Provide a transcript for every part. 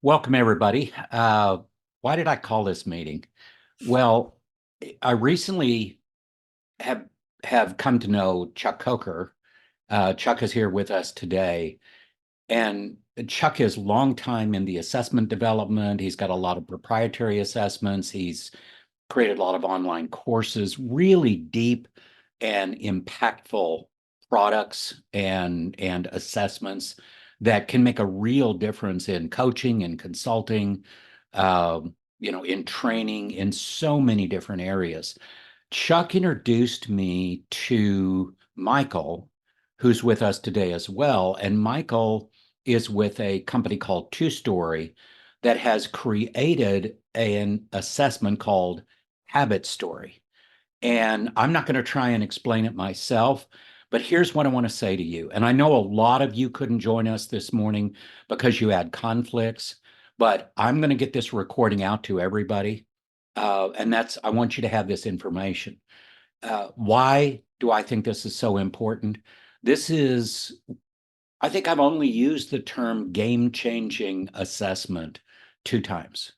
Welcome, everybody. Why did I call this meeting? Well, I recently have have come to know Chuck Coker. Chuck is here with us today, and Chuck is long time in the assessment development. He's got a lot of proprietary assessments. He's created a lot of online courses, really deep and impactful products and assessments that can make a real difference in coaching and consulting, in training in so many different areas. Chuck introduced me to Michael, who's with us today as well. And Michael is with a company called Two Story that has created an assessment called Habit Story. And I'm not going to try and explain it myself, but here's what I want to say to you. And I know a lot of you couldn't join us this morning because you had conflicts, but I'm going to get this recording out to everybody. I want you to have this information. Why do I think this is so important? This is, I think I've only used the term game changing assessment two times.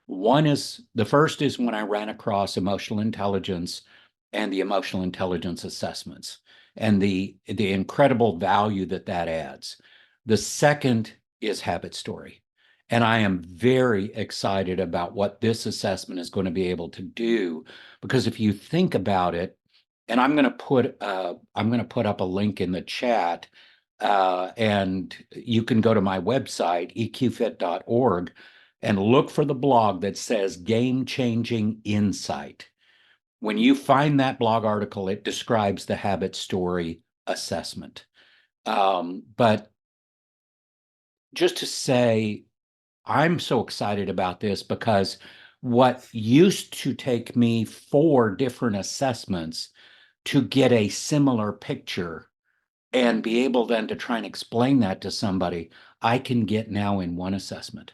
The first is when I ran across emotional intelligence and the emotional intelligence assessments and the incredible value that that adds. The second is Habit Story. And I am very excited about what this assessment is going to be able to do, because if you think about it, and I'm going to put up a link in the chat, and you can go to my website eqfit.org and look for the blog that says Game Changing Insight. When you find that blog article, it describes the Habit Story assessment. But just to say, I'm so excited about this because what used to take me 4 different assessments to get a similar picture and be able then to try and explain that to somebody, I can get now in one assessment.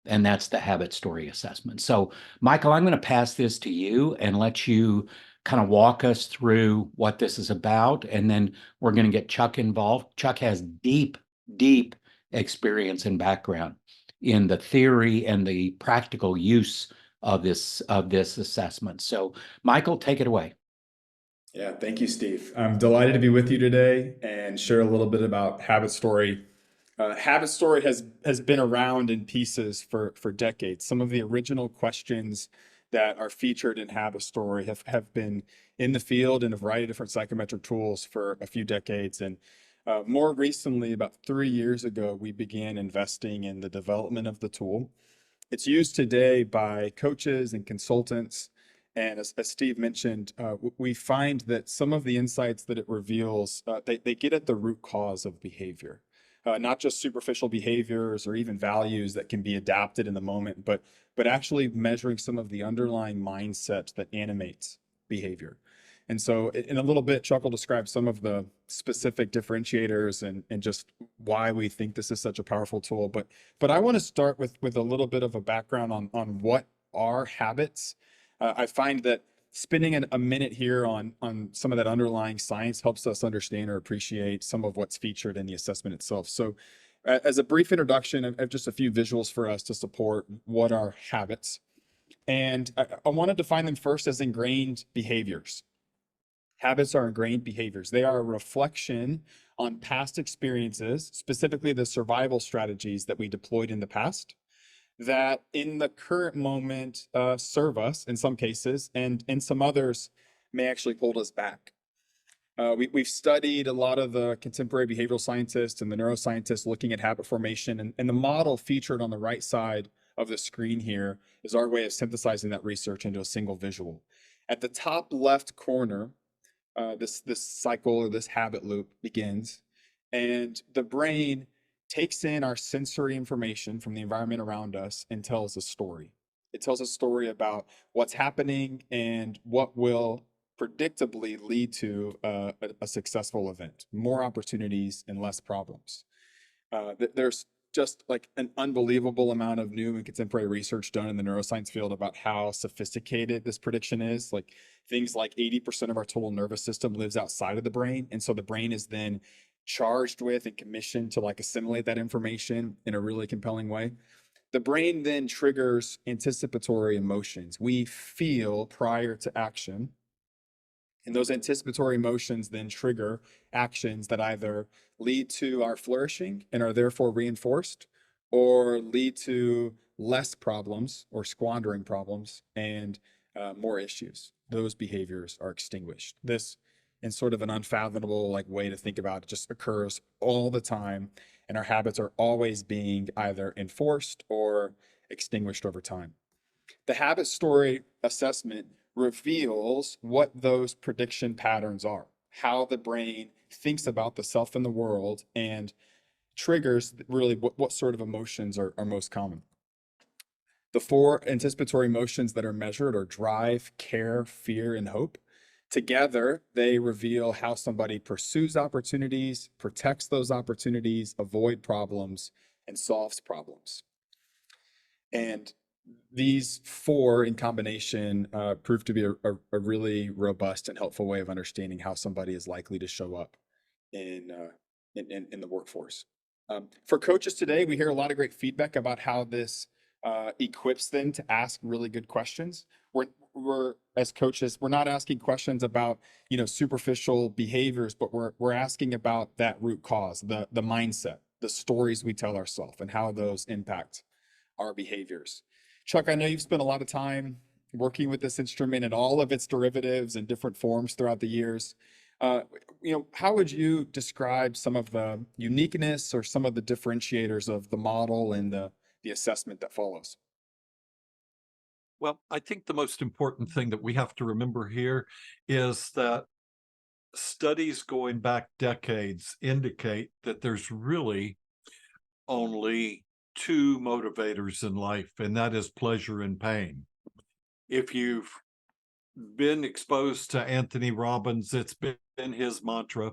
And that's the Habit Story assessment. So, Michael, I'm going to pass this to you and let you kind of walk us through what this is about. And then we're going to get Chuck involved. Chuck has deep, deep experience and background in the theory and the practical use of this assessment. So, Michael, take it away. Yeah, thank you, Steve. I'm delighted to be with you today and share a little bit about Habit Story. Habit Story has been around in pieces for decades. Some of the original questions that are featured in Habit Story have been in the field in a variety of different psychometric tools for a few decades. And more recently, about 3 years ago, we began investing in the development of the tool. It's used today by coaches and consultants. And as Steve mentioned, we find that some of the insights that it reveals, they get at the root cause of behavior. Not just superficial behaviors or even values that can be adapted in the moment, but actually measuring some of the underlying mindset that animates behavior. And so in a little bit, Chuck will describe some of the specific differentiators and just why we think this is such a powerful tool. But I want to start with a little bit of a background on what are habits. I find that spending a minute here on some of that underlying science helps us understand or appreciate some of what's featured in the assessment itself. So as a brief introduction, I have just a few visuals for us to support what are habits. And I want to define them first as ingrained behaviors. Habits are ingrained behaviors. They are a reflection on past experiences, specifically the survival strategies that we deployed in the past, that in the current moment serve us in some cases, and in some others may actually hold us back. We've studied a lot of the contemporary behavioral scientists and the neuroscientists looking at habit formation, and the model featured on the right side of the screen here is our way of synthesizing that research into a single visual. At the top left corner, this cycle or this habit loop begins, and the brain takes in our sensory information from the environment around us and tells a story. It tells a story about what's happening and what will predictably lead to a successful event, more opportunities and less problems. There's just like an unbelievable amount of new and contemporary research done in the neuroscience field about how sophisticated this prediction is. Like things like 80% of our total nervous system lives outside of the brain. And so the brain is then charged with and commissioned to like assimilate that information in a really compelling way. The brain then triggers anticipatory emotions. We feel prior to action, and those anticipatory emotions then trigger actions that either lead to our flourishing and are therefore reinforced, or lead to less problems or squandering problems and more issues. Those behaviors are extinguished. This, in sort of an unfathomable way to think about it, just occurs all the time, and our habits are always being either enforced or extinguished over time. The habit story assessment reveals what those prediction patterns are, how the brain thinks about the self and the world, and triggers really what sort of emotions are most common. The four anticipatory emotions that are measured are drive, care, fear, and hope. Together, they reveal how somebody pursues opportunities, protects those opportunities, avoid problems, and solves problems. And these four in combination prove to be a really robust and helpful way of understanding how somebody is likely to show up in in the workforce. For coaches today, we hear a lot of great feedback about how this equips them to ask really good questions. We're as coaches, we're not asking questions about superficial behaviors, but we're asking about that root cause, the mindset, the stories we tell ourselves, and how those impact our behaviors. Chuck, I know you've spent a lot of time working with this instrument and all of its derivatives and different forms throughout the years. Uh, how would you describe some of the uniqueness or some of the differentiators of the model and the assessment that follows? Well, I think the most important thing that we have to remember here is that studies going back decades indicate that there's really only two motivators in life, and that is pleasure and pain. If you've been exposed to Anthony Robbins, it's been his mantra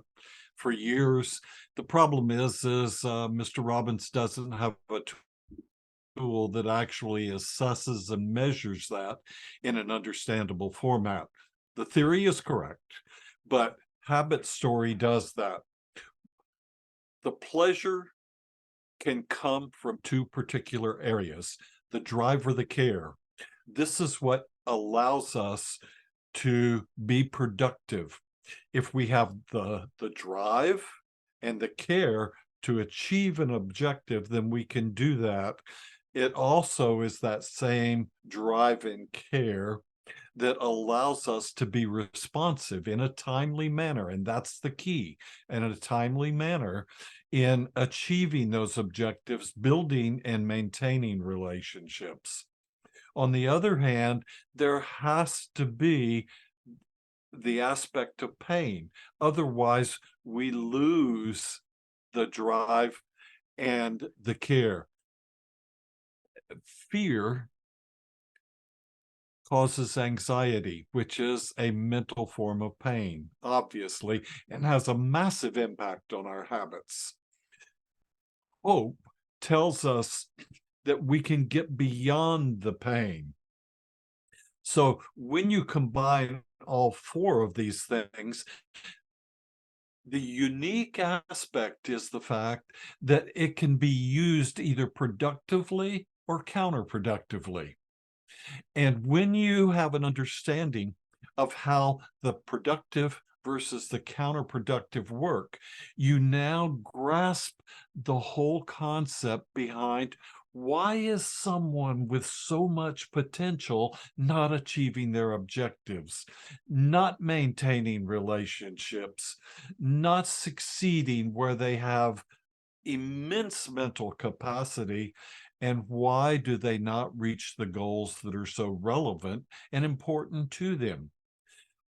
for years. The problem is Mr. Robbins doesn't have a tool that actually assesses and measures that in an understandable format. The theory is correct, but habit story does that. The pleasure can come from two particular areas, the drive or the care. This is what allows us to be productive. If we have the drive and the care to achieve an objective, then we can do that. It also is that same drive and care that allows us to be responsive in a timely manner. And that's the key, in a timely manner in achieving those objectives, building and maintaining relationships. On the other hand, there has to be the aspect of pain. Otherwise, we lose the drive and the care. Fear causes anxiety, which is a mental form of pain, obviously, and has a massive impact on our habits. Hope tells us that we can get beyond the pain. So when you combine all four of these things, the unique aspect is the fact that it can be used either productively or counterproductively. And when you have an understanding of how the productive versus the counterproductive work, you now grasp the whole concept behind why is someone with so much potential not achieving their objectives, not maintaining relationships, not succeeding where they have immense mental capacity, and why do they not reach the goals that are so relevant and important to them?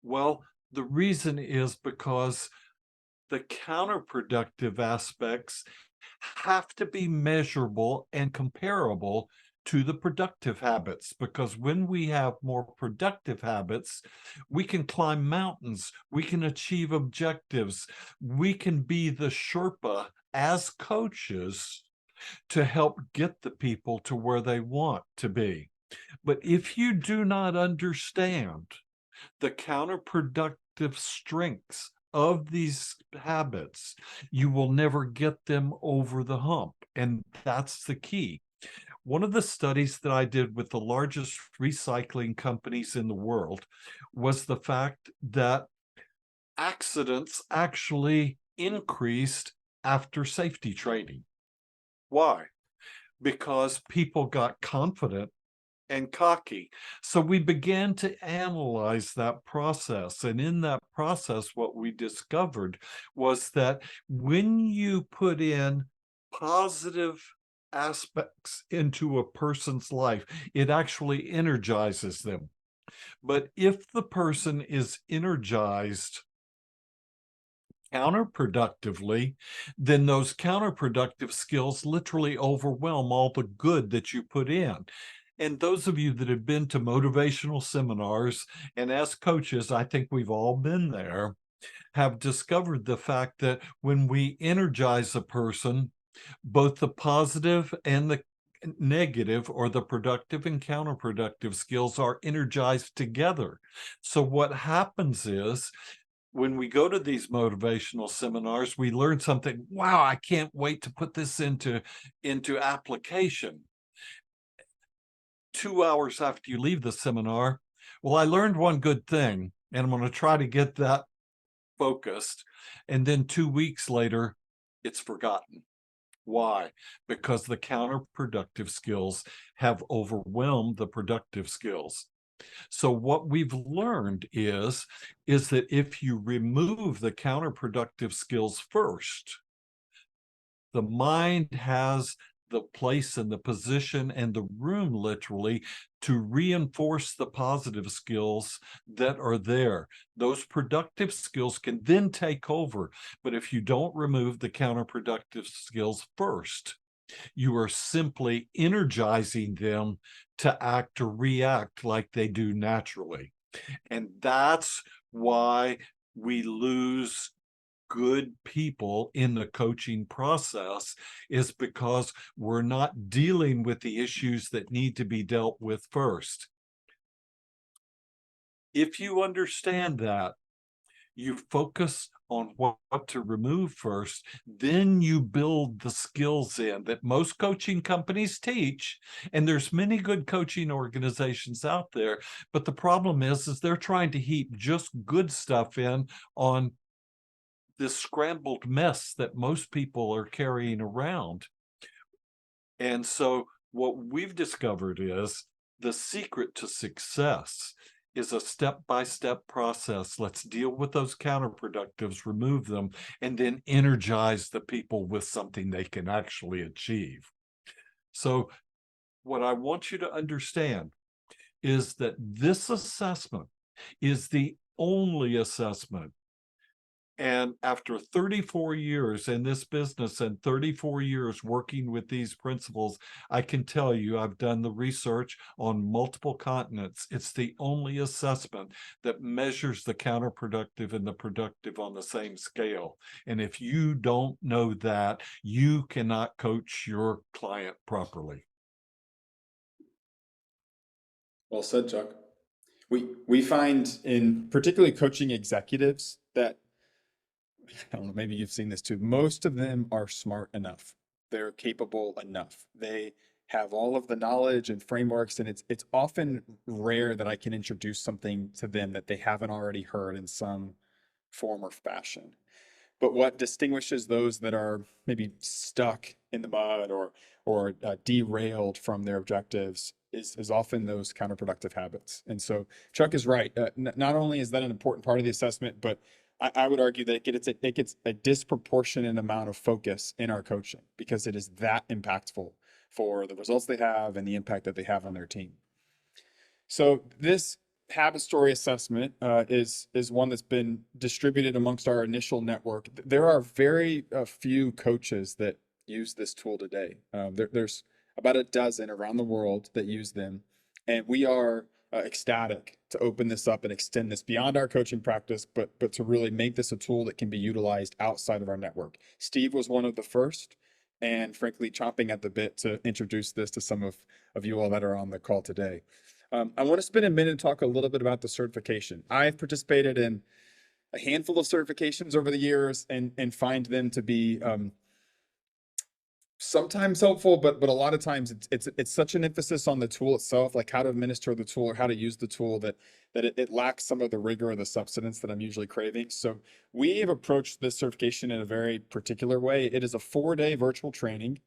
Well, the reason is because the counterproductive aspects have to be measurable and comparable to the productive habits, because when we have more productive habits, we can climb mountains, we can achieve objectives, we can be the Sherpa as coaches to help get the people to where they want to be. But if you do not understand the counterproductive strengths of these habits, you will never get them over the hump. And that's the key. One of the studies that I did with the largest recycling companies in the world was the fact that accidents actually increased after safety training. Why? Because people got confident and cocky. So we began to analyze that process. And in that process, what we discovered was that when you put in positive aspects into a person's life, it actually energizes them. But if the person is energized counterproductively, then those counterproductive skills literally overwhelm all the good that you put in. And those of you that have been to motivational seminars, and as coaches, I think we've all been there, have discovered the fact that when we energize a person, both the positive and the negative, or the productive and counterproductive skills, are energized together. So what happens is, when we go to these motivational seminars, we learn something. Wow, I can't wait to put this into application. 2 hours after you leave the seminar, well, I learned one good thing, and I'm going to try to get that focused. And then 2 weeks later, it's forgotten. Why? Because the counterproductive skills have overwhelmed the productive skills. So what we've learned is that if you remove the counterproductive skills first, the mind has the place and the position and the room, literally, to reinforce the positive skills that are there. Those productive skills can then take over. But if you don't remove the counterproductive skills first, you are simply energizing them to act or react like they do naturally. And that's why we lose good people in the coaching process, is because we're not dealing with the issues that need to be dealt with first. If you understand that, you focus on what to remove first, then you build the skills in that most coaching companies teach. And there's many good coaching organizations out there, but the problem is they're trying to heap just good stuff in on this scrambled mess that most people are carrying around. And so what we've discovered is the secret to success is a step-by-step process. Let's deal with those counterproductives, remove them, and then energize the people with something they can actually achieve. So what I want you to understand is that this assessment is the only assessment. And after 34 years in this business and 34 years working with these principles, I can tell you I've done the research on multiple continents. It's the only assessment that measures the counterproductive and the productive on the same scale. And if you don't know that, you cannot coach your client properly. Well said, Chuck. We find in particularly coaching executives that, I don't know, maybe you've seen this too. Most of them are smart enough. They're capable enough. They have all of the knowledge and frameworks, and it's often rare that I can introduce something to them that they haven't already heard in some form or fashion. But what distinguishes those that are maybe stuck in the mud or derailed from their objectives is often those counterproductive habits. And so Chuck is right. Not only is that an important part of the assessment, but I would argue that it gets a disproportionate amount of focus in our coaching because it is that impactful for the results they have and the impact that they have on their team. So this habit story assessment is one that's been distributed amongst our initial network. There are very few coaches that use this tool today. There's about a dozen around the world that use them, and we are ecstatic to open this up and extend this beyond our coaching practice, but to really make this a tool that can be utilized outside of our network. Steve was one of the first, and frankly, chomping at the bit to introduce this to some of you all that are on the call today. I want to spend a minute and talk a little bit about the certification. I've participated in a handful of certifications over the years and find them to be sometimes helpful, but a lot of times it's such an emphasis on the tool itself, like how to administer the tool or how to use the tool, that it lacks some of the rigor or the substance that I'm usually craving. So we have approached this certification in a very particular way. It is a 4-day virtual training.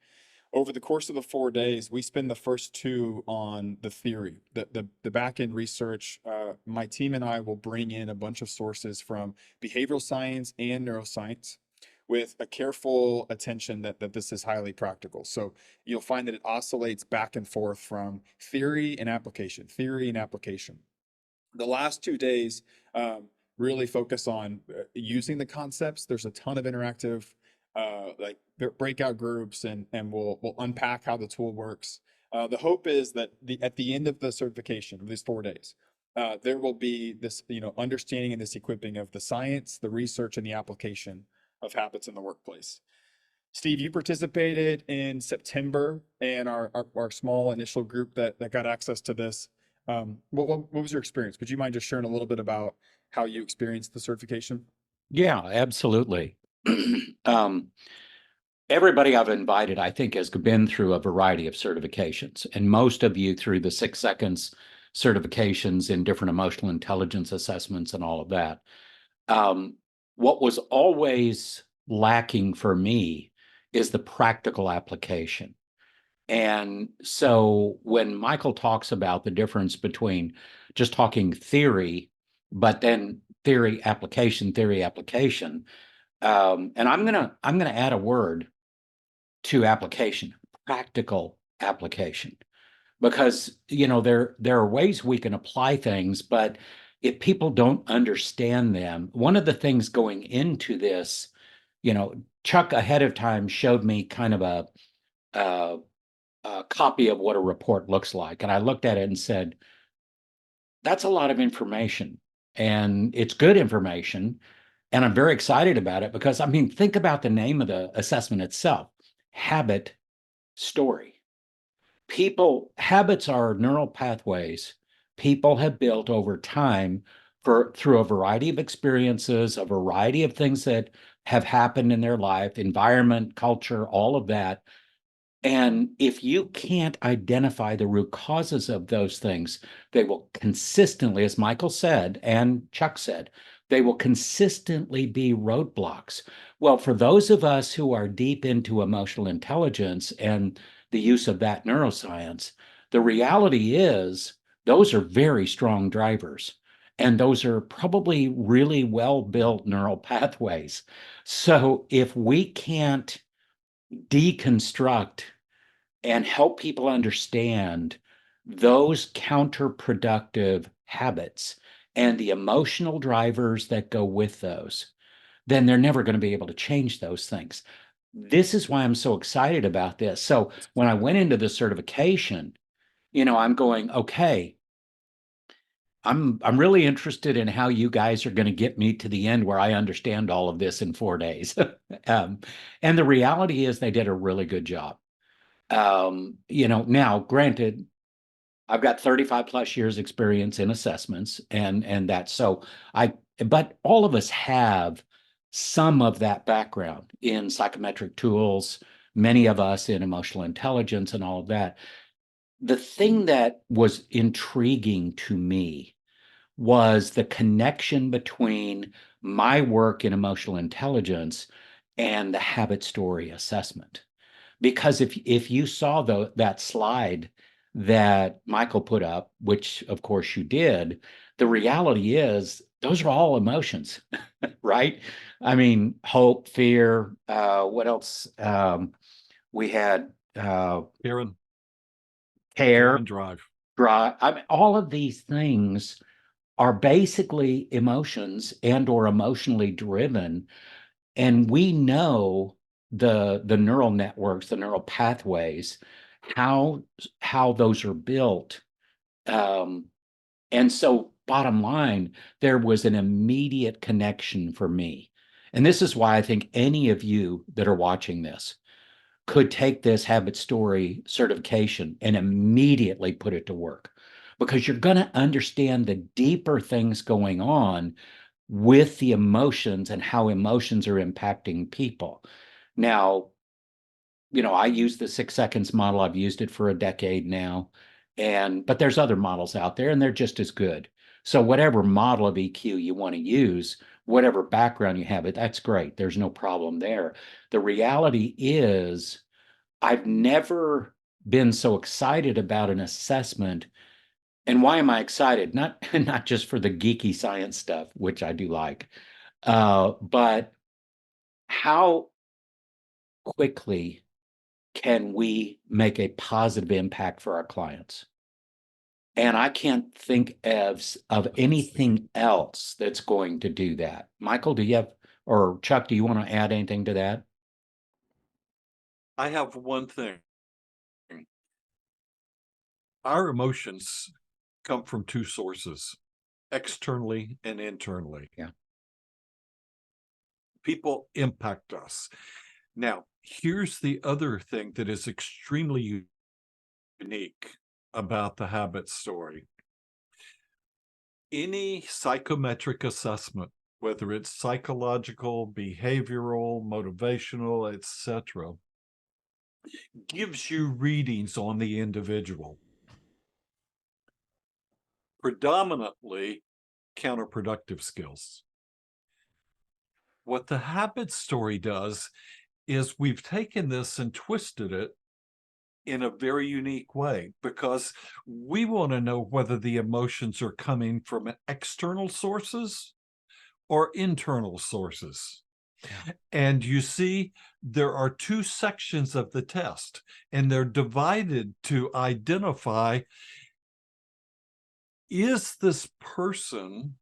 Over the course of the 4 days, we spend the first two on the theory, the back end research. My team and I will bring in a bunch of sources from behavioral science and neuroscience with a careful attention that this is highly practical. So you'll find that it oscillates back and forth from theory and application, theory and application. The last 2 days really focus on using the concepts. There's a ton of interactive like breakout groups, and we'll unpack how the tool works. The hope is that at the end of the certification of these 4 days, there will be this understanding and this equipping of the science, the research, and the application of habits in the workplace. Steve, you participated in September in our small initial group that got access to this. What was your experience? Would you mind just sharing a little bit about how you experienced the certification? Yeah, absolutely. Um, Everybody I've invited, I think, has been through a variety of certifications, and most of you through the 6 seconds certifications in different emotional intelligence assessments and all of that. What was always lacking for me is the practical application. And so when Michael talks about the difference between just talking theory, but then theory application, and I'm gonna add a word to application, practical application, because there are ways we can apply things, but if people don't understand them, one of the things going into this, Chuck ahead of time showed me kind of a copy of what a report looks like, and I looked at it and said, that's a lot of information, and it's good information, and I'm very excited about it because, I mean, think about the name of the assessment itself, habit story. Habits are neural pathways people have built over time through a variety of experiences, a variety of things that have happened in their life, environment, culture, all of that. And if you can't identify the root causes of those things, they will consistently, as Michael said and Chuck said, they will consistently be roadblocks. Well, for those of us who are deep into emotional intelligence and the use of that neuroscience, the reality is those are very strong drivers. And those are probably really well built neural pathways. So if we can't deconstruct and help people understand those counterproductive habits and the emotional drivers that go with those, then they're never going to be able to change those things. This is why I'm so excited about this. So when I went into the certification, I'm going, okay, I'm really interested in how you guys are going to get me to the end where I understand all of this in 4 days. And the reality is they did a really good job. Now granted, I've got 35 plus years experience in assessments and that. So but all of us have some of that background in psychometric tools, many of us in emotional intelligence and all of that. The thing that was intriguing to me was the connection between my work in emotional intelligence and the habit story assessment. Because if you saw that slide that Michael put up, which of course you did, the reality is those are all emotions, right? I mean, hope, fear, what else? We had Karen, care, Karen Drive. drive. I mean, all of these things are basically emotions and or emotionally driven, and we know the neural networks, the neural pathways, how those are built. Um, and so bottom line, there was an immediate connection for me. And this is why I think any of you that are watching this could take this habit story certification and immediately put it to work, because you're going to understand the deeper things going on with the emotions and how emotions are impacting people. Now, I use the 6 seconds model. I've used it for a decade now. But there's other models out there and they're just as good. So whatever model of EQ you want to use, whatever background you have, that's great. There's no problem there. The reality is I've never been so excited about an assessment. And why am I excited? Not just for the geeky science stuff, which I do like, but how quickly can we make a positive impact for our clients? And I can't think of anything else that's going to do that. Michael, do you have, or Chuck, do you want to add anything to that? I have one thing. Our emotions come from two sources, externally and internally. Yeah. People impact us. Now, here's the other thing that is extremely unique about the habit story. Any psychometric assessment, whether it's psychological, behavioral, motivational, etc., gives you readings on the individual, predominantly counterproductive skills. What the habit story does is we've taken this and twisted it in a very unique way, because we want to know whether the emotions are coming from external sources or internal sources. Yeah. And you see, there are two sections of the test, and they're divided to identify, is this person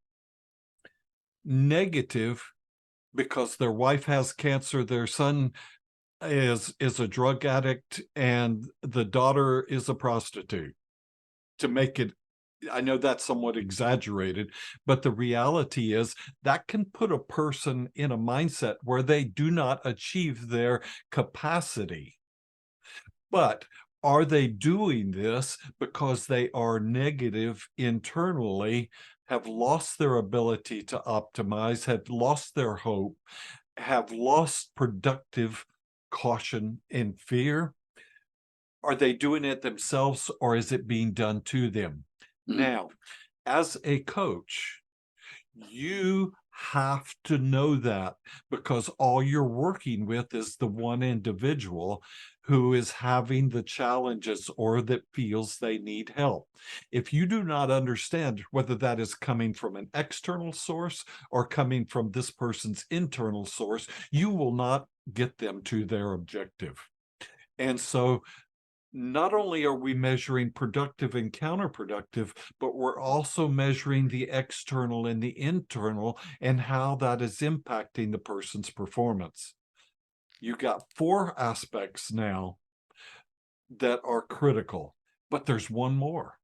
negative because their wife has cancer, their son is a drug addict, and the daughter is a prostitute? To make it, I know that's somewhat exaggerated, but the reality is that can put a person in a mindset where they do not achieve their capacity. But are they doing this because they are negative internally, have lost their ability to optimize, have lost their hope, have lost productive caution and fear? Are they doing it themselves, or is it being done to them? Now, as a coach, you have to know that, because all you're working with is the one individual who is having the challenges or that feels they need help. If you do not understand whether that is coming from an external source or coming from this person's internal source, you will not get them to their objective. And so not only are we measuring productive and counterproductive, but we're also measuring the external and the internal and how that is impacting the person's performance. You got 4 aspects now that are critical, but there's one more.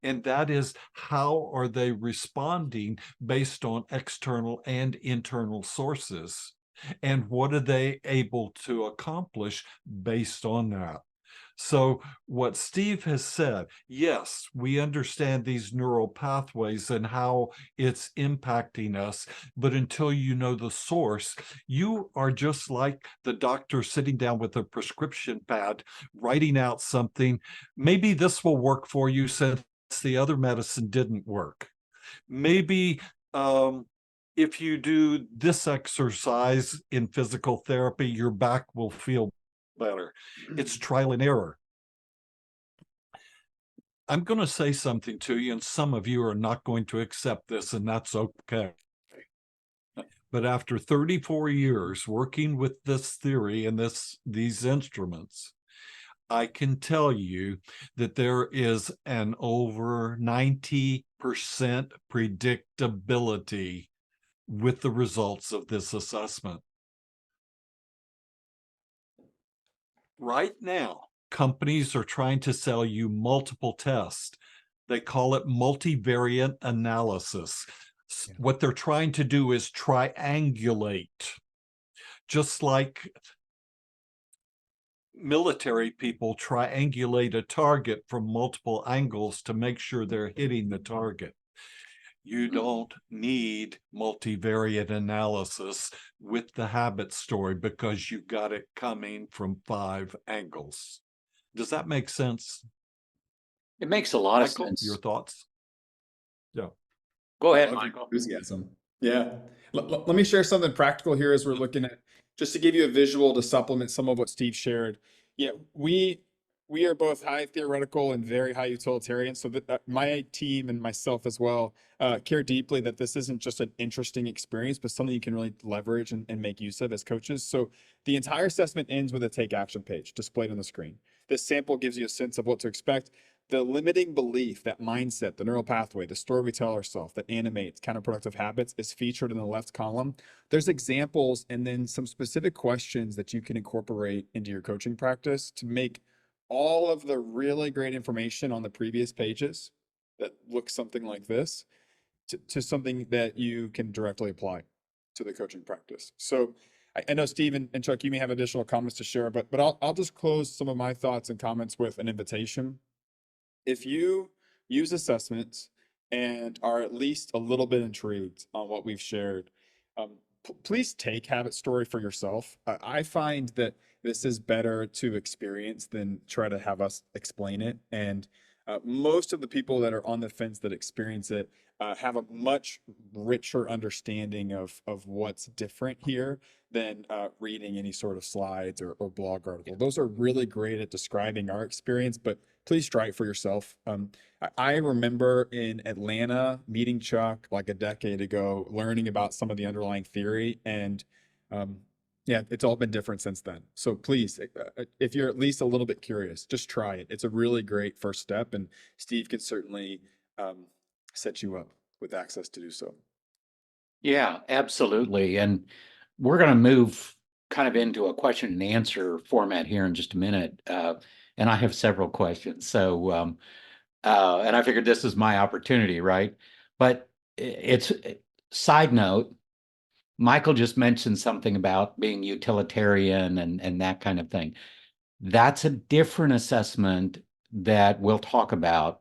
And that is, how are they responding based on external and internal sources? And what are they able to accomplish based on that? So what Steve has said, yes, we understand these neural pathways and how it's impacting us, but until you know the source, you are just like the doctor sitting down with a prescription pad, writing out something. Maybe this will work for you since the other medicine didn't work. Maybe if you do this exercise in physical therapy, your back will feel better. It's trial and error. I'm going to say something to you, and some of you are not going to accept this, and that's okay. But after 34 years working with this theory and these instruments, I can tell you that there is an over 90% predictability with the results of this assessment. Right now, companies are trying to sell you multiple tests. They call it multivariate analysis. Yeah. What they're trying to do is triangulate, just like military people triangulate a target from multiple angles to make sure they're hitting the target. You don't need multivariate analysis with the habit story because you got it coming from 5 angles. Does that make sense? It makes a lot of Michael, your sense. thoughts? Yeah. Go I ahead, love your Michael. enthusiasm. Yeah. Let me share something practical here as we're looking at, just to give you a visual to supplement some of what Steve shared. Yeah, we are both high theoretical and very high utilitarian. So that my team and myself as well care deeply that this isn't just an interesting experience, but something you can really leverage and make use of as coaches. So the entire assessment ends with a take action page displayed on the screen. This sample gives you a sense of what to expect. The limiting belief, that mindset, the neural pathway, the story we tell ourselves that animates counterproductive habits is featured in the left column. There's examples and then some specific questions that you can incorporate into your coaching practice to make all of the really great information on the previous pages that look something like this to something that you can directly apply to the coaching practice. So I know Steve and Chuck, you may have additional comments to share, but I'll just close some of my thoughts and comments with an invitation. If you use assessments and are at least a little bit intrigued on what we've shared, please take Habit Story for yourself. I find that this is better to experience than try to have us explain it. And most of the people that are on the fence that experience it have a much richer understanding of what's different here than reading any sort of slides or blog article. Those are really great at describing our experience, but please try it for yourself. I remember in Atlanta meeting Chuck like a decade ago, learning about some of the underlying theory, and yeah, it's all been different since then. So please, if you're at least a little bit curious, just try it. It's a really great first step, and Steve can certainly set you up with access to do so. Yeah, absolutely. And we're going to move kind of into a question and answer format here in just a minute. And I have several questions. So, and I figured this is my opportunity, right? But it's side note, Michael just mentioned something about being utilitarian and that kind of thing. That's a different assessment that we'll talk about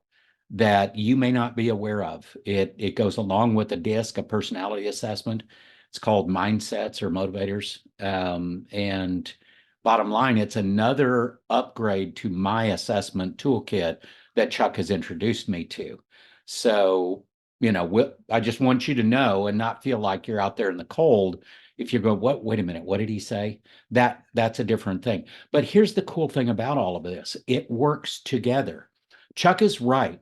that you may not be aware of. It goes along with the DISC, a personality assessment. It's called mindsets or motivators. And bottom line, it's another upgrade to my assessment toolkit that Chuck has introduced me to. So, I just want you to know and not feel like you're out there in the cold. If you go, what? Wait a minute, what did he say? That's a different thing. But here's the cool thing about all of this. It works together. Chuck is right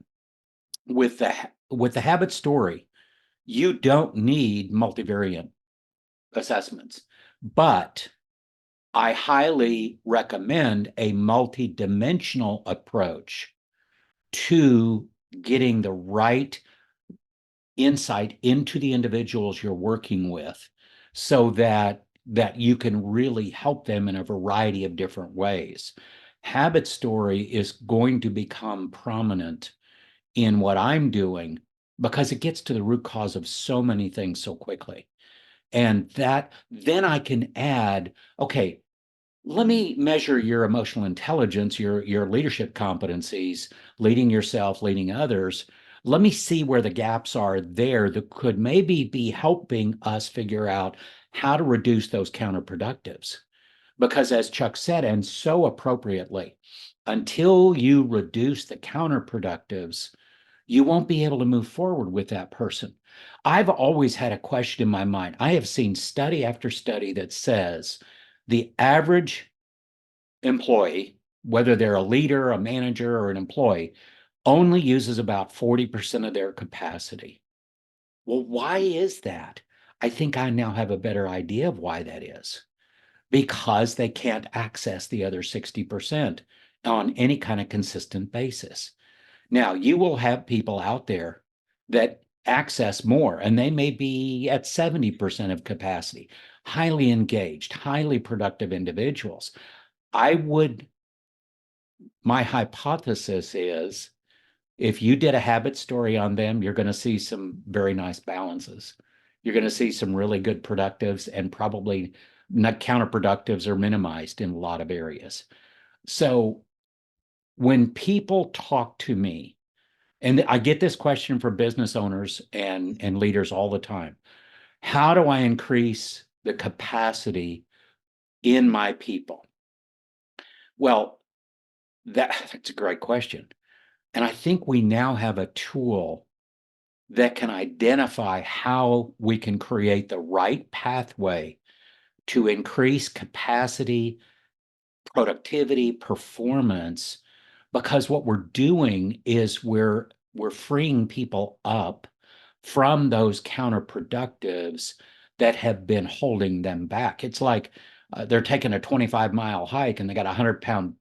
with the habit story. You don't need multivariate assessments, but I highly recommend a multidimensional approach to getting the right insight into the individuals you're working with so that you can really help them in a variety of different ways. Habit story is going to become prominent in what I'm doing because it gets to the root cause of so many things so quickly. And that then I can add, okay, let me measure your emotional intelligence, your leadership competencies, leading yourself, leading others. Let me see where the gaps are there that could maybe be helping us figure out how to reduce those counterproductives. Because as Chuck said, and so appropriately, until you reduce the counterproductives, you won't be able to move forward with that person. I've always had a question in my mind. I have seen study after study that says the average employee, whether they're a leader, a manager, or an employee, only uses about 40% of their capacity. Well, why is that? I think I now have a better idea of why that is. Because they can't access the other 60% on any kind of consistent basis. Now, you will have people out there that access more, and they may be at 70% of capacity, highly engaged, highly productive individuals. My hypothesis is if you did a habit story on them, you're going to see some very nice balances. You're going to see some really good productives and probably not counterproductives are minimized in a lot of areas. So when people talk to me And I get this question from business owners and leaders all the time. How do I increase the capacity in my people? Well, that's a great question. And I think we now have a tool that can identify how we can create the right pathway to increase capacity, productivity, performance, because what we're doing is we're freeing people up from those counterproductives that have been holding them back. It's like they're taking a 25-mile hike and they got a 100-pound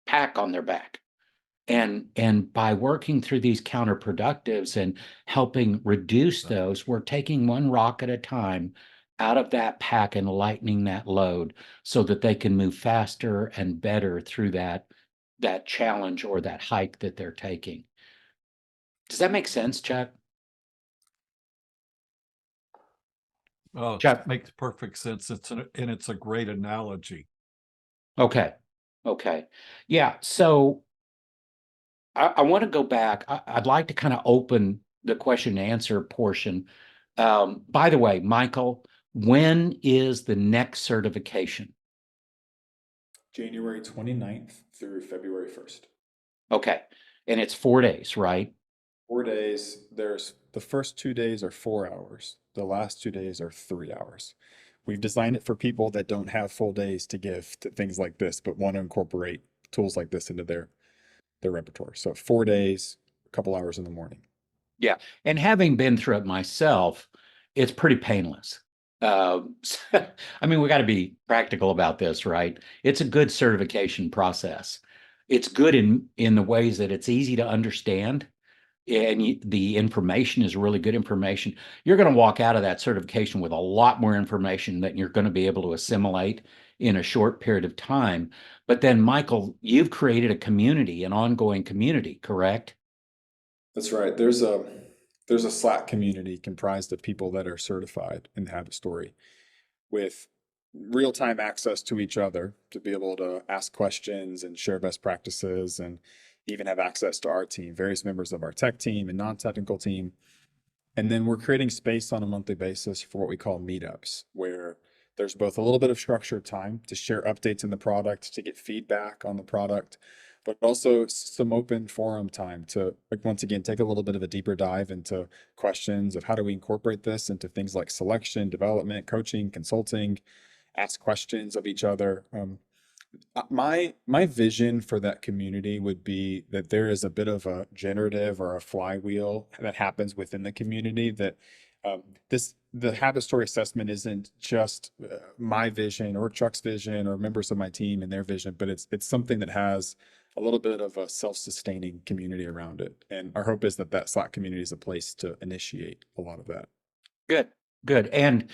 pack on their back. And by working through these counterproductives and helping reduce those, we're taking one rock at a time out of that pack and lightening that load so that they can move faster and better through that challenge or that hike that they're taking. Does that make sense, Chuck? Oh, Chuck, makes perfect sense. And it's a great analogy. okay. Okay. Yeah. So I want to go back. I'd like to kind of open the question and answer portion. By the way, Michael, when is the next certification? January 29th through February 1st. Okay. And it's 4 days, right? 4 days. There's the first 2 days are 4 hours. The last 2 days are 3 hours. We've designed it for people that don't have full days to give to things like this, but want to incorporate tools like this into their repertoire. So 4 days, a couple hours in the morning. Yeah. And having been through it myself, it's pretty painless. I mean, we got to be practical about this, right? It's a good certification process. It's good in the ways that it's easy to understand and the information is really good information. You're going to walk out of that certification with a lot more information that you're going to be able to assimilate in a short period of time. But then, Michael, you've created a community, an ongoing community, correct? That's right. There's a Slack community comprised of people that are certified in the habit story with real-time access to each other to be able to ask questions and share best practices and even have access to our team, various members of our tech team and non-technical team. And then we're creating space on a monthly basis for what we call meetups, where there's both a little bit of structured time to share updates in the product, to get feedback on the product, but also some open forum time to, like, once again, take a little bit of a deeper dive into questions of how do we incorporate this into things like selection, development, coaching, consulting, ask questions of each other. My vision for that community would be that there is a bit of a generative or a flywheel that happens within the community that the habit story assessment isn't just my vision or Chuck's vision or members of my team and their vision, but it's something that has a little bit of a self-sustaining community around it. And our hope is that that Slack community is a place to initiate a lot of that. Good, good. And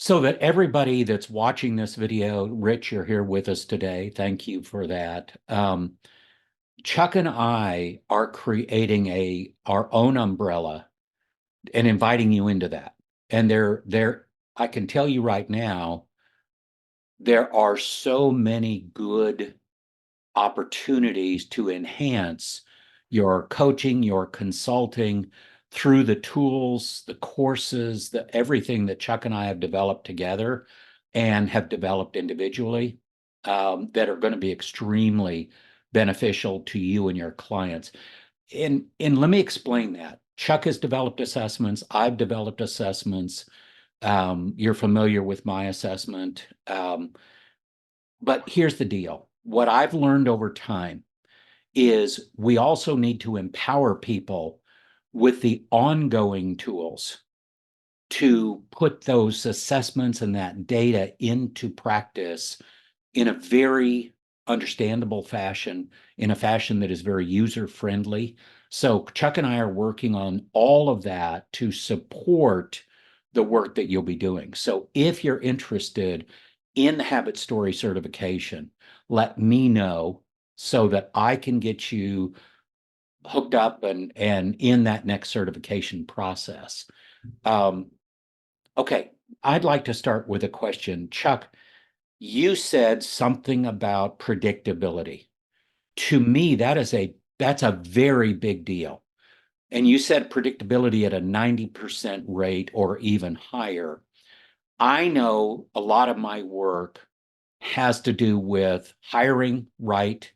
so that everybody that's watching this video, Rich, you're here with us today. Thank you for that. Chuck and I are creating our own umbrella and inviting you into that. And I can tell you right now, there are so many good opportunities to enhance your coaching, your consulting through the tools, the courses, everything that Chuck and I have developed together and have developed individually, that are going to be extremely beneficial to you and your clients. And let me explain that. Chuck has developed assessments. I've developed assessments. You're familiar with my assessment. But here's the deal. What I've learned over time is we also need to empower people with the ongoing tools to put those assessments and that data into practice in a very understandable fashion, in a fashion that is very user friendly. So Chuck and I are working on all of that to support the work that you'll be doing. So if you're interested in the habit story certification, let me know so that I can get you hooked up and in that next certification process. Okay, I'd like to start with a question. Chuck, you said something about predictability. To me, that's a very big deal. and you said predictability at a 90% rate or even higher. I know a lot of my work has to do with hiring right,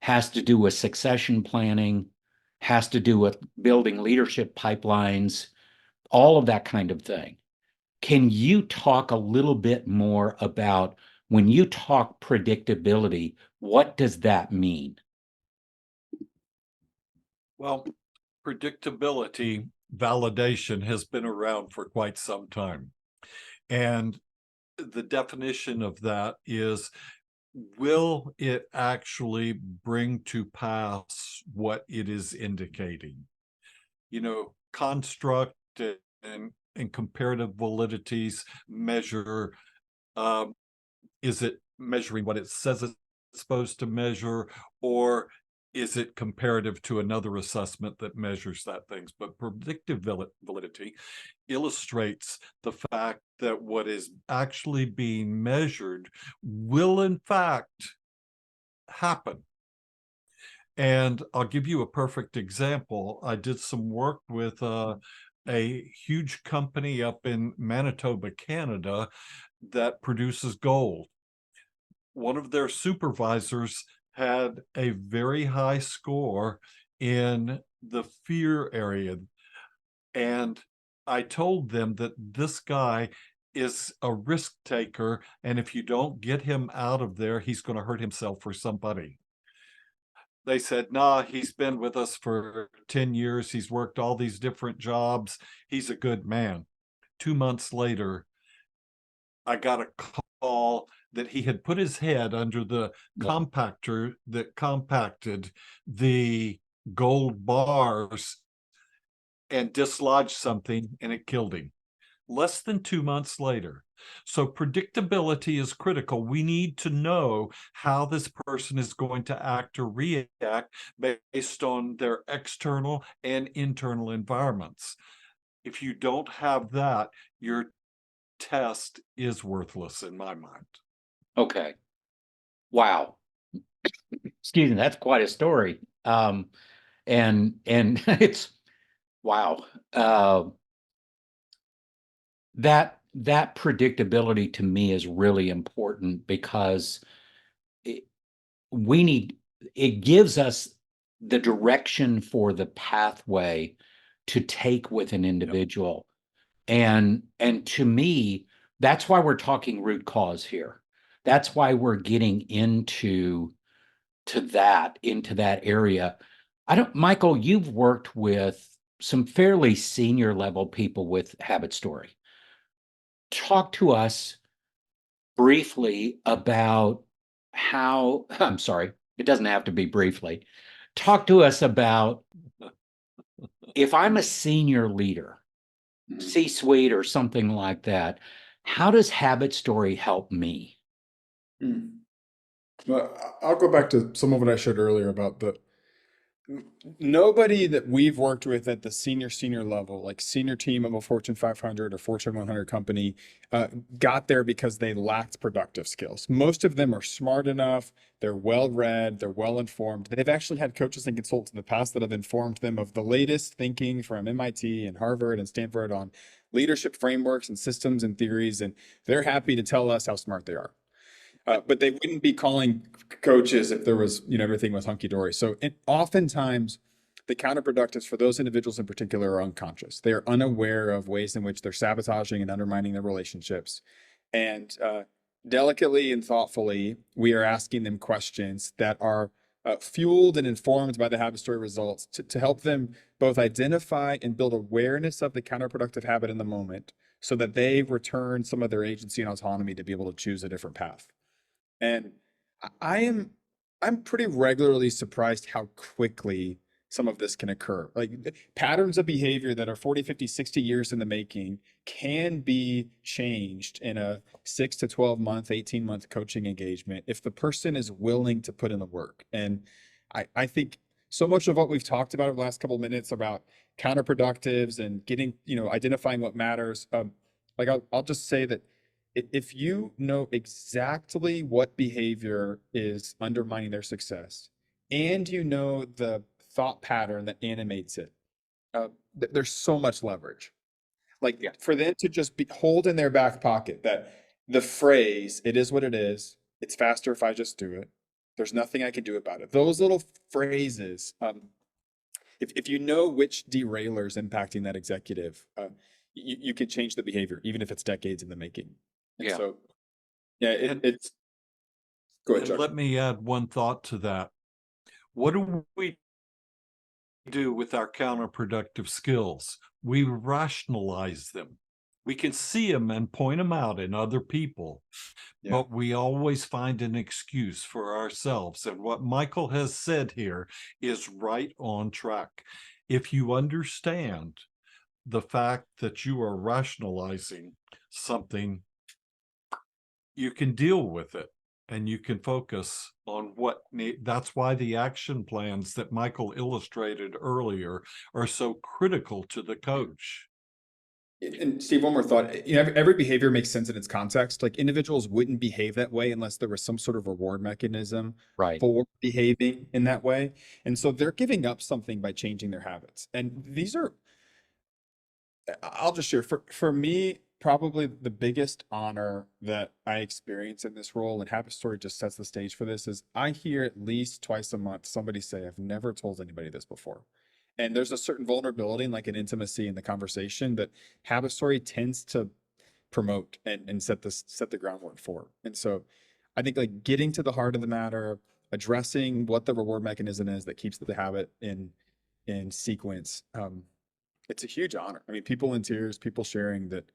has to do with succession planning, has to do with building leadership pipelines, all of that kind of thing. Can you talk a little bit more about when you talk predictability, what does that mean? Well, predictability validation has been around for quite some time. And the definition of that is, will it actually bring to pass what it is indicating? Construct and comparative validities measure, um, is it measuring what it says it's supposed to measure, or is it comparative to another assessment that measures that things? But predictive validity illustrates the fact that what is actually being measured will in fact happen. And I'll give you a perfect example. I did some work with a huge company up in Manitoba, Canada, that produces gold. One of their supervisors had a very high score in the fear area. And I told them that this guy is a risk taker. And if you don't get him out of there, he's going to hurt himself or somebody. They said, nah, he's been with us for 10 years. He's worked all these different jobs. He's a good man. 2 months later, I got a call that he had put his head under the compactor that compacted the gold bars and dislodged something, and it killed him less than 2 months later. So predictability is critical. We need to know how this person is going to act or react based on their external and internal environments. If you don't have that, your test is worthless in my mind. Okay. Wow. Excuse me, that's quite a story. And it's wow. That predictability to me is really important because it, we need it gives us the direction for the pathway to take with an individual. And to me, that's why we're talking root cause here. That's why we're getting into that area. I don't, Michael, you've worked with some fairly senior level people with Habit Story. Talk to us briefly about how, I'm sorry, it doesn't have to be briefly. Talk to us about if I'm a senior leader, C-suite or something like that, how does Habit Story help me? Hmm. Well, I'll go back to some of what I shared earlier about the nobody that we've worked with at the senior level, like senior team of a Fortune 500 or Fortune 100 company, got there because they lacked productive skills. Most of them are smart enough, they're well read, they're well informed. They've actually had coaches and consultants in the past that have informed them of the latest thinking from MIT and Harvard and Stanford on leadership frameworks and systems and theories, and they're happy to tell us how smart they are. But they wouldn't be calling coaches if there was, everything was hunky dory. So oftentimes the counterproductives for those individuals in particular are unconscious. They are unaware of ways in which they're sabotaging and undermining their relationships. And delicately and thoughtfully, we are asking them questions that are fueled and informed by the habit story results to help them both identify and build awareness of the counterproductive habit in the moment so that they return some of their agency and autonomy to be able to choose a different path. And I am I'm pretty regularly surprised how quickly some of this can occur. Like patterns of behavior that are 40, 50, 60 years in the making can be changed in a 6 to 12 month, 18-month coaching engagement if the person is willing to put in the work. And I think so much of what we've talked about over the last couple of minutes about counterproductives and getting, identifying what matters. Like I'll just say that if you know exactly what behavior is undermining their success and you know the thought pattern that animates it, there's so much leverage. Like Yeah. for them to just hold in their back pocket that the phrase, it is what it is, it's faster if I just do it. There's nothing I can do about it. Those little phrases, if you know which derailer's impacting that executive, you can change the behavior, even if it's decades in the making. And Yeah. so, yeah, And, it's go ahead, and Chuck. let me add one thought to that. What do we do with our counterproductive skills? We rationalize them. We can see them and point them out in other people, Yeah. but we always find an excuse for ourselves. And what Michael has said here is right on track. If you understand the fact that you are rationalizing something, you can deal with it and you can focus on what that's why the action plans that Michael illustrated earlier are so critical to the coach. And Steve, one more thought. You know, every behavior makes sense in its context. Like individuals wouldn't behave that way unless there was some sort of reward mechanism Right. for behaving in that way. And so they're giving up something by changing their habits. And these are, I'll just share for me, probably the biggest honor that I experience in this role, and Habit Story just sets the stage for this, is I hear at least twice a month somebody say, I've never told anybody this before. And there's a certain vulnerability and like an intimacy in the conversation that Habit Story tends to promote and set the groundwork for. And so I think like getting to the heart of the matter, addressing what the reward mechanism is that keeps the habit in sequence, it's a huge honor. I mean, people in tears, people sharing that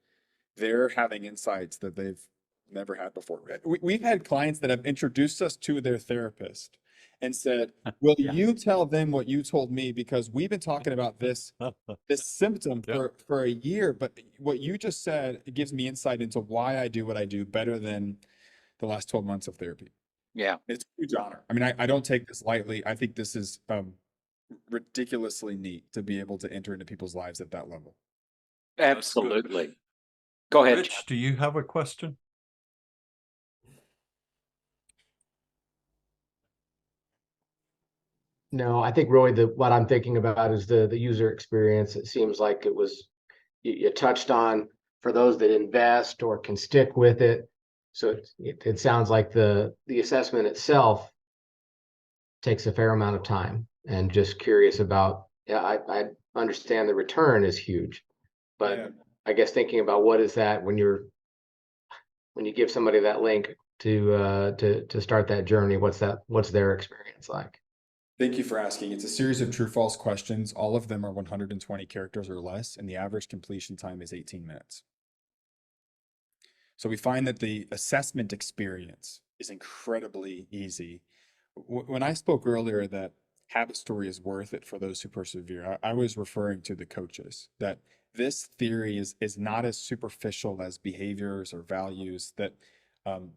they're having insights that they've never had before. We've had clients that have introduced us to their therapist and said, "Will Yeah. you tell them what you told me? Because we've been talking about this symptom Yeah. for a year, but what you just said, it gives me insight into why I do what I do better than the last 12 months of therapy." Yeah. It's a huge honor. I mean, I don't take this lightly. I think this is ridiculously neat to be able to enter into people's lives at that level. That's good. Absolutely. Go ahead, Rich, Chuck. do you have a question? No, I think really what I'm thinking about is the user experience. It seems like it was you touched on for those that invest or can stick with it. So it sounds like the assessment itself takes a fair amount of time, and just curious about, yeah, I understand the return is huge, but Yeah. I guess thinking about what is that when you give somebody that link to start that journey, what's their experience like? Thank you for asking. It's a series of true false questions. All of them are 120 characters or less, and the average completion time is 18 minutes. So we find that the assessment experience is incredibly easy. When I spoke earlier that Habit Story is worth it for those who persevere, I was referring to the coaches, that this theory is not as superficial as behaviors or values, that um,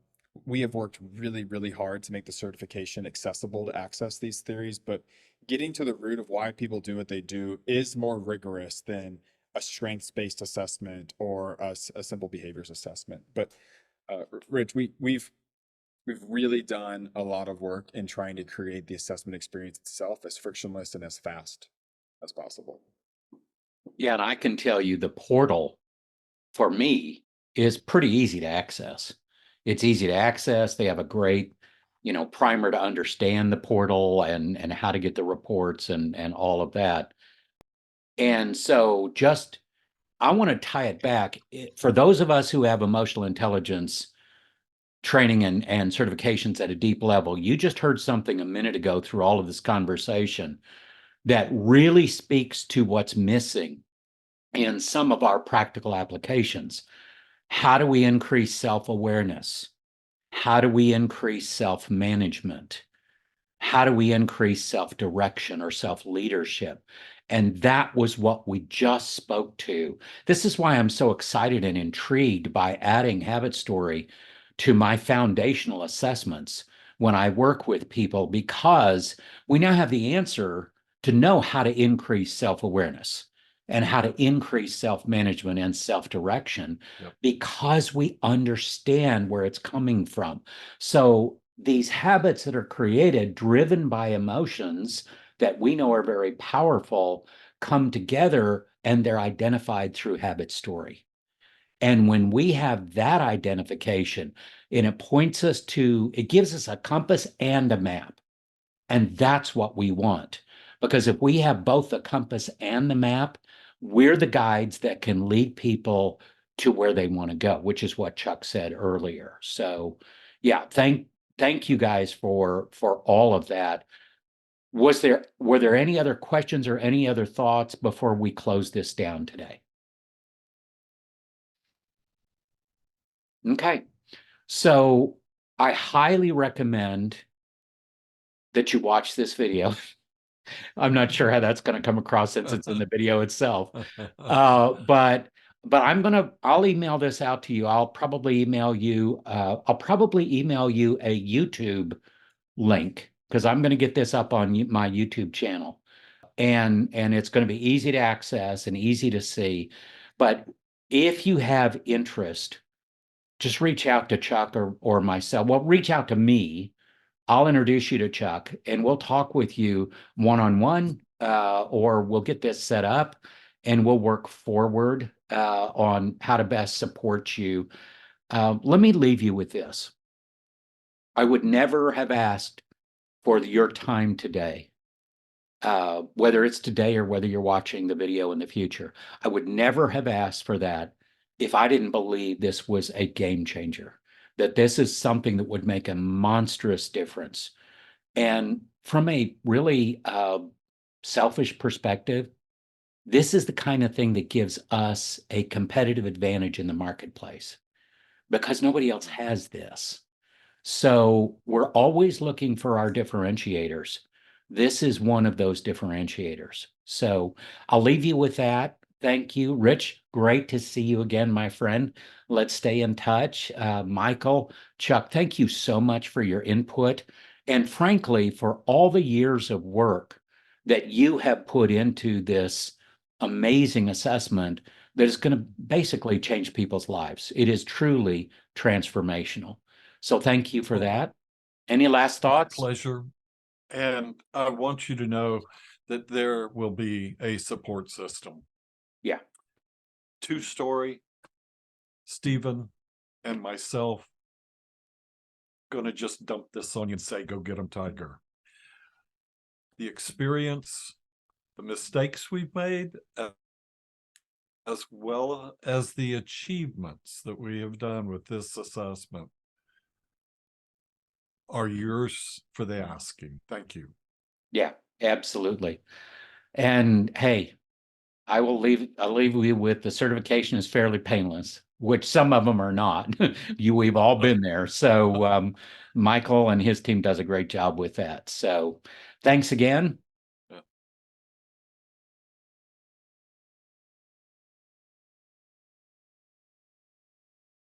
we have worked really, really hard to make the certification accessible to access these theories, but getting to the root of why people do what they do is more rigorous than a strengths-based assessment or a simple behaviors assessment. But Rich, we've really done a lot of work in trying to create the assessment experience itself as frictionless and as fast as possible. Yeah, and I can tell you the portal for me is pretty easy to access. It's easy to access. They have a great, primer to understand the portal and how to get the reports and all of that. And so just I want to tie it back. For those of us who have emotional intelligence training and certifications at a deep level, you just heard something a minute ago through all of this conversation that really speaks to what's missing in some of our practical applications. How do we increase self-awareness? How do we increase self-management? How do we increase self-direction or self-leadership? And that was what we just spoke to. This is why I'm so excited and intrigued by adding Habit Story to my foundational assessments when I work with people, because we now have the answer to know how to increase self-awareness and how to increase self-management and self-direction. Yep. Because we understand where it's coming from. So these habits that are created driven by emotions that we know are very powerful come together, and they're identified through habit story. And when we have that identification, and it gives us a compass and a map. And that's what we want. Because if we have both the compass and the map, we're the guides that can lead people to where they want to go, which is what Chuck said earlier. So yeah, thank you guys for all of that. Were there any other questions or any other thoughts before we close this down today? Okay. So I highly recommend that you watch this video. I'm not sure how that's going to come across since it's in the video itself. But I'll email this out to you. I'll probably email you a YouTube link, because I'm going to get this up on my YouTube channel. And it's going to be easy to access and easy to see. But if you have interest, just reach out to Chuck or myself. Well, reach out to me. I'll introduce you to Chuck, and we'll talk with you one-on-one, or we'll get this set up, and we'll work forward on how to best support you. Let me leave you with this. I would never have asked for your time today, whether it's today or whether you're watching the video in the future. I would never have asked for that if I didn't believe this was a game changer, that this is something that would make a monstrous difference. And from a really selfish perspective, this is the kind of thing that gives us a competitive advantage in the marketplace, because nobody else has this. So we're always looking for our differentiators. This is one of those differentiators. So I'll leave you with that. Thank you, Rich. Great to see you again, my friend. Let's stay in touch. Michael, Chuck, thank you so much for your input. And frankly, for all the years of work that you have put into this amazing assessment that is going to basically change people's lives. It is truly transformational. So thank you for that. Any last thoughts? Pleasure. And I want you to know that there will be a support system. Yeah. 2-story, Stephen and myself going to just dump this on you and say, go get them, Tiger. The experience, the mistakes we've made, as well as the achievements that we have done with this assessment, are yours for the asking. Thank you. Yeah, absolutely. And hey, I'll leave you with the certification is fairly painless, which some of them are not. We've all been there. So Michael and his team does a great job with that. So thanks again.